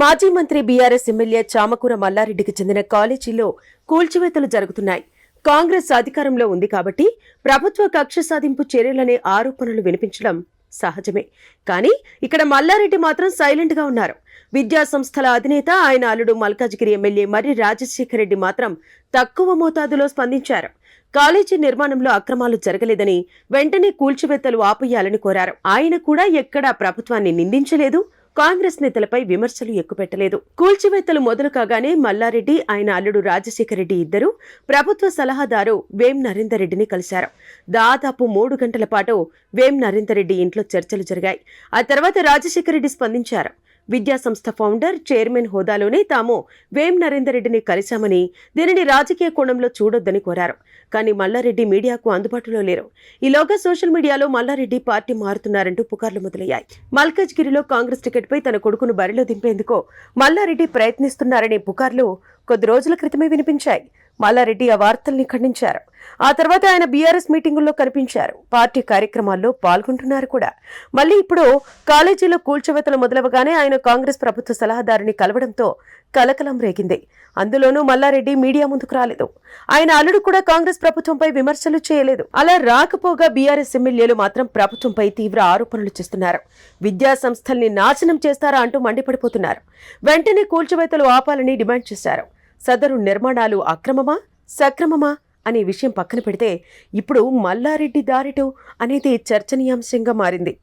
మాజీ మంత్రి BRS MLA Chamakura మల్లారెడ్డికి చెందిన కాలేజీలో కూల్చివేతలు జరుగుతున్నాయి. కాంగ్రెస్ అధికారంలో ఉంది కాబట్టి ప్రభుత్వ కక్ష సాధింపు చర్యలనే ఆరోపణలు వినిపించడం సహజమే. కానీ ఇక్కడ మల్లారెడ్డి మాత్రం సైలెంట్ గా ఉన్నారు. విద్యా సంస్థల అధినేత ఆయన అల్లుడు మల్కాజ్గిరి ఎమ్మెల్యే మర్రి రాజశేఖర రెడ్డి మాత్రం తక్కువ మోతాదులో స్పందించారు. కాలేజీ నిర్మాణంలో అక్రమాలు జరగలేదని, వెంటనే కూల్చివేతలు ఆపేయాలని కోరారు. ఆయన కూడా ఎక్కడా ప్రభుత్వాన్ని నిందించలేదు, కాంగ్రెస్ నేతలపై విమర్శలు ఎక్కుపెట్టలేదు. కూల్చివేతలు మొదలు కాగానే మల్లారెడ్డి, ఆయన అల్లుడు రాజశేఖర రెడ్డి ఇద్దరు ప్రభుత్వ సలహాదారు వేం నరేందర్ రెడ్డిని కలిశారు. దాదాపు 3 గంటల పాటు వేం నరేందర్ రెడ్డి ఇంట్లో చర్చలు జరిగాయి. ఆ తర్వాత రాజశేఖర రెడ్డి స్పందించారు. విద్యా సంస్థ ఫౌండర్, చైర్మన్ హోదాలోనే తాము వేం నరేందర్ రెడ్డిని కలిశామని, దీనిని రాజకీయ కోణంలో చూడొద్దని కోరారు. కానీ మల్లారెడ్డి మీడియాకు అందుబాటులో లేరు. ఈలోగా సోషల్ మీడియాలో మల్లారెడ్డి పార్టీ మారుతున్నారంటూ పుకార్లు మొదలయ్యాయి. మల్కాజ్గిరిలో కాంగ్రెస్ టికెట్పై తన కొడుకును బరిలో దింపేందుకు మల్లారెడ్డి ప్రయత్నిస్తున్నారనే పుకార్లు కొద్ది రోజుల క్రితమే వినిపించాయి. మల్లారెడ్డి ఆ వార్తల్ని ఖండించారు. ఆ తర్వాత ఆయన బీఆర్ఎస్ మీటింగుల్లో కనిపించారు. పార్టీ కార్యక్రమాల్లో పాల్గొంటున్నారు కూడా. మళ్లీ ఇప్పుడు కాలేజీలో కూల్చివేతలు మొదలవగానే ఆయన కాంగ్రెస్ ప్రభుత్వ సలహాదారుని కలవడంతో కలకలం రేగింది. అందులోనూ మల్లారెడ్డి మీడియా ముందుకు రాలేదు. ఆయన అల్లుడు కూడా కాంగ్రెస్ ప్రభుత్వంపై విమర్శలు చేయలేదు. అలా రాకపోగా బీఆర్ఎస్ ఎమ్మెల్యేలు మాత్రం ప్రభుత్వంపై తీవ్ర ఆరోపణలు చేస్తున్నారు. విద్యా సంస్థల్ని నాశనం చేస్తారా అంటూ మండిపడిపోతున్నారు. వెంటనే కూల్చివేతలు ఆపాలని డిమాండ్ చేశారు. సదరు నిర్మాణాలు అక్రమమా, సక్రమమా అనే విషయం పక్కన పెడితే ఇప్పుడు మల్లారెడ్డి దారిటో అనేది చర్చనీయాంశంగా మారింది.